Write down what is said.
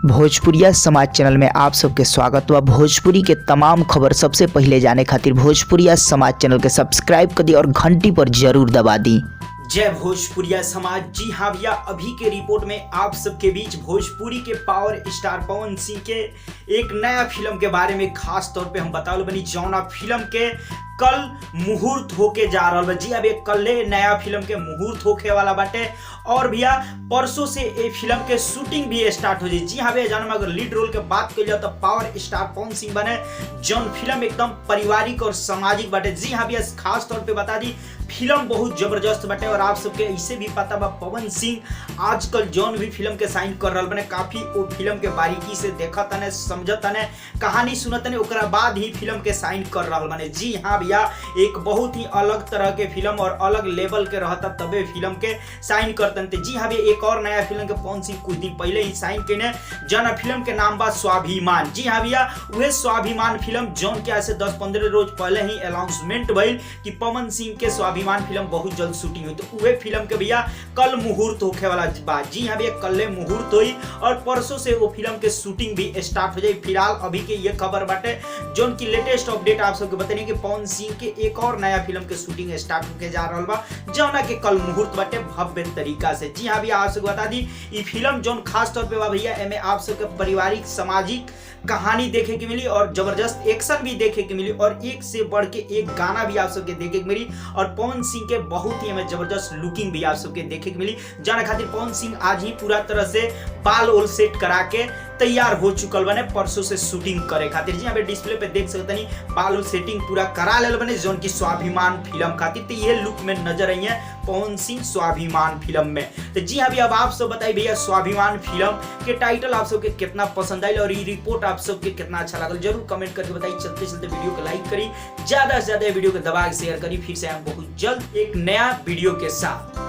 भोजपुरिया समाज चैनल में आप सबके स्वागत बा। भोजपुरी के तमाम खबर सबसे पहले जाने खातिर भोजपुरिया समाज चैनल के सब्सक्राइब कर दी और घंटी पर जरूर दबा दी। जय भोजपुरिया समाज। जी हाँ भैया, अभी के रिपोर्ट में आप सबके बीच भोजपुरी के पावर स्टार पवन सिंह के एक नया फिल्म के बारे में खास तौर पे हम बतावल बनी, जौना फिल्म के कल मुहूर्त होके जा रहा बा। जी अब एक कल नया फिल्म के मुहूर्त होके वाला बाटे और भैया परसों से ये फिल्म के शूटिंग भी स्टार्ट हो जाए। जी हाँ भैया, जान अगर लीड रोल के बात कर जाए तो पावर स्टार पवन सिंह बने, जौन फिल्म एकदम पारिवारिक और सामाजिक बाटे। जी हाँ भैया, खास तौर पे बता दी फिल्म बहुत जबरदस्त बाटे और आप सबके इसे भी पता बा पवन सिंह आजकल जौन भी फिल्म के साइन कर रहा बने, काफी वो फिल्म के बारीकी से देखत ने, समझत ने, कहानी सुनत ने, ओकरा बाद ही फिल्म के साइन कर रहा बने। जी हाँ भैया, एक बहुत ही अलग तरह के फिल्म और अलग लेवल के रहता तबे फिल्म के साइन करतन। जी हाँ भैया, एक और नया फिल्म के पवन सिंह कुछ दिन पहले ही साइन केने, जौन फिल्म के नाम बा स्वाभिमान। जी हाँ भैया, वह स्वाभिमान फिल्म जौन के ऐसे 10-15 रोज पहले ही अनाउंसमेंट भइल कि पवन सिंह के स्वाभिमान फिल्म बहुत जल्द शूटिंग हुई। तो वह फिल्म के भैया कल मुहूर्त होखे वाला बा। जी हाँ भैया, कल मुहूर्त हुई और परसों से वो फिल्म के शूटिंग भी स्टार्ट हो जाए। फिलहाल अभी के ये खबर बाटे जौन की लेटेस्ट अपडेट आप सबके बताने कि पवन सिंह के एक और नया फिल्म के शूटिंग स्टार्ट होके जा रहा बा, जौना के कल मुहूर्त बाटे भव्य तरीका से। जी हाँ भैया, आप सबको बता दी ये फिल्म जौन खास तौर पे बा भैया, एमे आप सबके पारिवारिक सामाजिक कहानी देखे के मिली और जबरदस्त एक्शन भी देखे के मिली और एक से बढ़ के एक गाना भी आप सबके देखे के मिली और पवन सिंह के बहुत ही हमें जबरदस्त लुकिंग भी आप सबके देखे के मिली। जाना खातिर पवन सिंह आज ही पूरा तरह से बाल ओल सेट करा के तैयार हो चुकल बने परसों से शूटिंग करे खातिर। जी यहाँ डिस्प्ले पे देख सकते नहीं बाल ओल सेटिंग पूरा करा ले बने, जौन की स्वाभिमान फिल्म खातिर। तो ये लुक में नजर आई है पवन सिंह स्वाभिमान फिल्म में। तो जी हाँ, अब आप सब बताइए भैया स्वाभिमान फिल्म के टाइटल आप सबके कितना पसंद आयल और ये रिपोर्ट आप सबके कितना अच्छा लगा, जरूर कमेंट करके बताइए। चलते चलते वीडियो को लाइक करी, ज्यादा से ज्यादा वीडियो को दबा के शेयर करी। फिर से हम बहुत जल्द एक नया वीडियो के साथ।